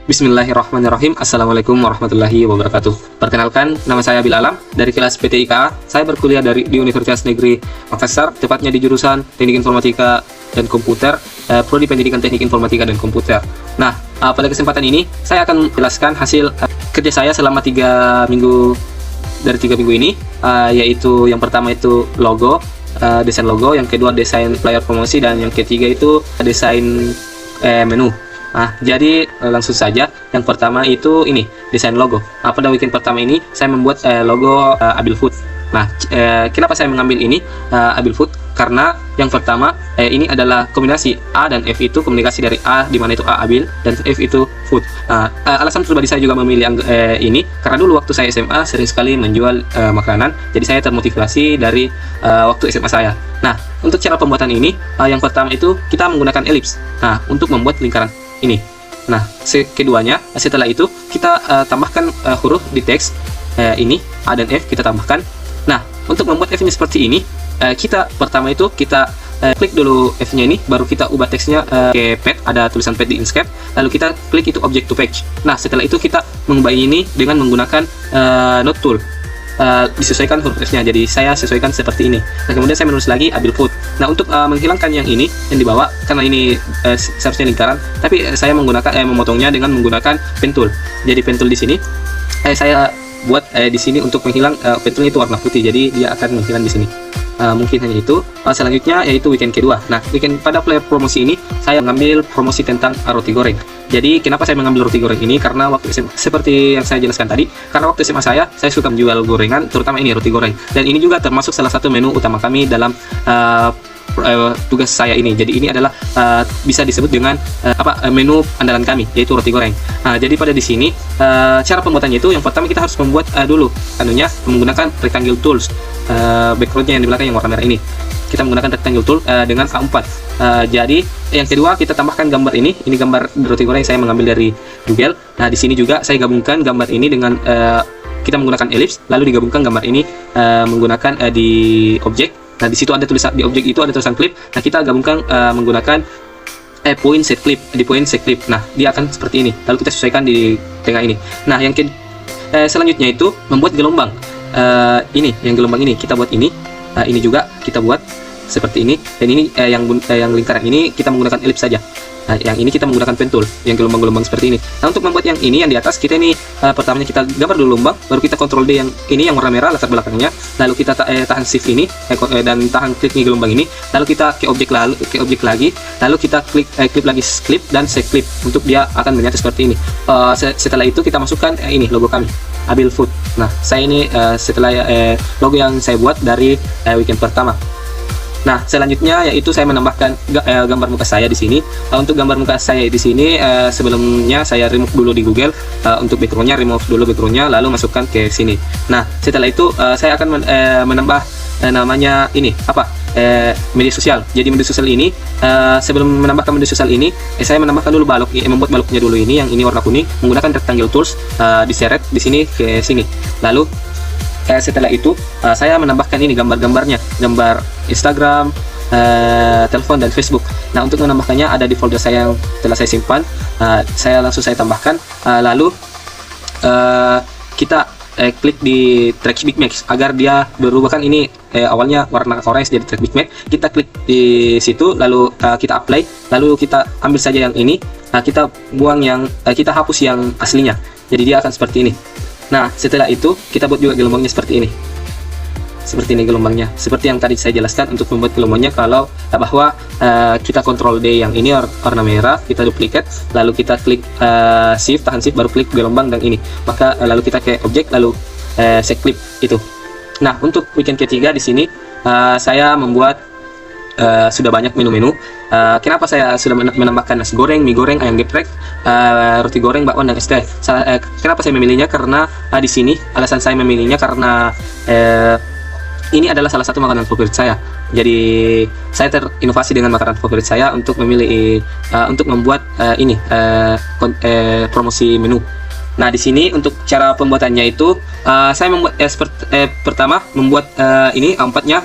Bismillahirrahmanirrahim. Assalamualaikum warahmatullahi wabarakatuh. Perkenalkan, nama saya Bil Alam dari kelas PTIKA. Saya berkuliah di Universitas Negeri Makassar, tepatnya di jurusan Teknik Informatika dan Komputer, Prodi Pendidikan Teknik Informatika dan Komputer. Nah, pada kesempatan ini saya akan menjelaskan hasil kerja saya selama 3 minggu dari 3 minggu ini, yaitu yang pertama itu logo, desain logo, yang kedua desain flyer promosi, dan yang ketiga itu desain menu. Nah, jadi langsung saja. Yang pertama itu ini desain logo. Pada weekend pertama ini saya membuat logo Abil Food. Nah, kenapa saya mengambil ini Abil Food? Karena yang pertama ini adalah kombinasi A dan F, itu komunikasi dari A, di mana itu A Abil, dan F itu Food. Alasan pribadi saya juga memilih ini karena dulu waktu saya SMA sering sekali menjual makanan, jadi saya termotivasi dari waktu SMA saya. Nah, untuk cara pembuatan ini, yang pertama itu kita menggunakan elips. Nah, untuk membuat lingkaran ini. Nah, keduanya setelah itu kita tambahkan huruf di teks ini A dan F kita tambahkan. Nah, untuk membuat F ini seperti ini, kita pertama itu kita klik dulu F-nya ini, baru kita ubah teksnya ke pad, ada tulisan pad di Inkscape, lalu kita klik itu object to page. Nah, setelah itu kita mengubah ini dengan menggunakan note tool. Disesuaikan huruf F-nya, jadi saya sesuaikan seperti ini. Nah, kemudian saya menulis lagi Abil Food. Nah, untuk menghilangkan yang ini yang di bawah, karena ini seharusnya lingkaran, tapi saya menggunakan memotongnya dengan menggunakan pen tool. Jadi pen tool di sini saya buat di sini untuk menghilang pen toolnya itu warna putih, jadi dia akan menghilang di sini. Mungkin hanya itu. Selanjutnya yaitu weekend kedua. Nah, weekend pada flyer promosi ini saya mengambil promosi tentang roti goreng. Jadi kenapa saya mengambil roti goreng ini? Karena waktu SMA, seperti yang saya jelaskan tadi, karena waktu SMA saya suka menjual gorengan, terutama ini roti goreng. Dan ini juga termasuk salah satu menu utama kami dalam tugas saya ini. Jadi ini adalah bisa disebut dengan menu andalan kami, yaitu roti goreng. Jadi pada di sini cara pembuatannya itu, yang pertama kita harus membuat dulu menggunakan rectangle tools. Backgroundnya yang di belakang yang warna merah ini, kita menggunakan rectangle tool dengan A4. Jadi yang kedua kita tambahkan gambar ini gambar roti goreng, saya mengambil dari Google. Nah, di sini juga saya gabungkan gambar ini dengan kita menggunakan ellipse, lalu digabungkan gambar ini menggunakan di objek. Nah, di situ ada tulisan, di objek itu ada tulisan clip. Nah, kita gabungkan menggunakan point set clip, di point set clip. Nah, dia akan seperti ini. Lalu kita sesuaikan di tengah ini. Nah, yang selanjutnya itu membuat gelombang. Ini yang gelombang ini kita buat ini. Ini juga kita buat seperti ini. Dan ini yang lingkaran ini kita menggunakan ellipse saja. Nah, yang ini kita menggunakan pen tool, yang gelombang-gelombang seperti ini. Nah, untuk membuat yang ini, yang di atas, kita ini pertamanya kita gambar dulu gelombang, baru kita Ctrl D yang ini yang warna merah latar belakangnya, lalu kita tahan shift ini dan tahan klik nih gelombang ini, lalu kita ke objek lagi, lalu kita klik lagi clip dan set clip, untuk dia akan menyatu seperti ini. Setelah itu kita masukkan ini logo kami, Abil Food. Nah, saya ini setelah logo yang saya buat dari weekend pertama. Nah, selanjutnya yaitu saya menambahkan gambar muka saya di sini. Untuk gambar muka saya di sini sebelumnya saya remove dulu di Google. Untuk backgroundnya remove dulu backgroundnya, lalu masukkan ke sini. Nah, setelah itu saya akan menambah namanya ini media sosial. Jadi media sosial ini sebelum menambahkan media sosial ini saya menambahkan dulu balok, membuat baloknya dulu ini, yang ini warna kuning, menggunakan rectangle tools, diseret di sini ke sini. Lalu setelah itu saya menambahkan ini gambar-gambarnya, gambar Instagram, telepon, dan Facebook. Nah, untuk menambahkannya ada di folder saya yang telah saya simpan. Saya tambahkan, lalu kita klik di track bitmaps agar dia berubah. Kan ini awalnya warna orange jadi track bitmap. Kita klik di situ, lalu kita apply, lalu kita ambil saja yang ini. Kita buang kita hapus yang aslinya. Jadi dia akan seperti ini. Nah, setelah itu kita buat juga gelombangnya seperti ini. Seperti ini gelombangnya. Seperti yang tadi saya jelaskan, untuk membuat gelombangnya kalau bahwa kita Ctrl D yang ini warna merah, kita duplicate, lalu kita klik shift, tahan shift, baru klik gelombang dan ini. Maka lalu kita ke objek, lalu set clip itu. Nah, untuk weekend ketiga di sini saya membuat sudah banyak menu-menu. Kenapa saya sudah menambahkan nasi goreng, mie goreng, ayam geprek, roti goreng, bakwan, dan es teh. Kenapa saya memilihnya? Karena di sini alasan saya memilihnya karena ini adalah salah satu makanan favorit saya. Jadi saya terinovasi dengan makanan favorit saya untuk memilih untuk membuat promosi menu. Nah, di sini untuk cara pembuatannya itu saya membuat pertama membuat ini A4-nya,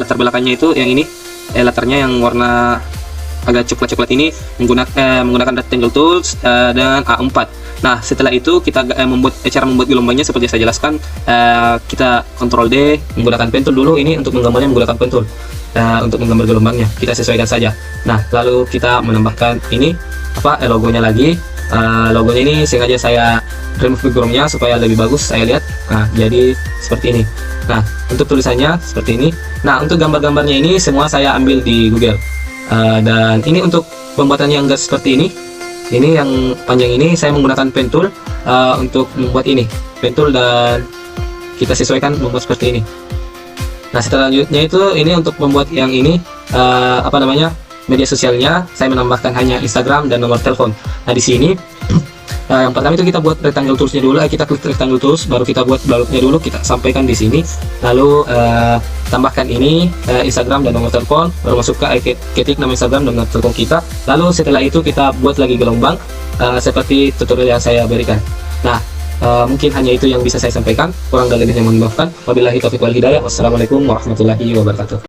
latar belakangnya itu yang ini, latarnya yang warna agak coklat-coklat ini menggunakan rectangle tools dengan A4. Nah, setelah itu kita cara membuat gelombangnya seperti saya jelaskan. Kita Ctrl D menggunakan pen tool dulu. Ini untuk menggambarnya menggunakan pen tool. Untuk menggambar gelombangnya kita sesuaikan saja. Nah, lalu kita menambahkan ini logonya lagi. Logonya ini sengaja saya remove backgroundnya supaya lebih bagus saya lihat. Nah, jadi seperti ini. Nah, untuk tulisannya seperti ini. Nah, untuk gambar-gambarnya ini semua saya ambil di Google. Dan ini untuk pembuatannya yang enggak seperti ini. Ini yang panjang ini saya menggunakan pen tool untuk membuat ini. Pen tool, dan kita sesuaikan membuat seperti ini. Nah, selanjutnya itu ini untuk membuat yang ini media sosialnya saya menambahkan hanya Instagram dan nomor telepon. Nah, di sini yang pertama itu kita buat rectangle toolsnya dulu. Kita klik rectangle tools, baru kita buat balutnya dulu, kita sampaikan di sini. Lalu tambahkan ini Instagram dan nomor telepon, baru masuk ke ketik nama Instagram dan nomor telepon kita. Lalu setelah itu kita buat lagi gelombang seperti tutorial yang saya berikan. Nah, mungkin hanya itu yang bisa saya sampaikan. Kurang dan lebihnya mohon maafkan. Wabillahi taufiq wal hidayah. Wassalamualaikum warahmatullahi wabarakatuh.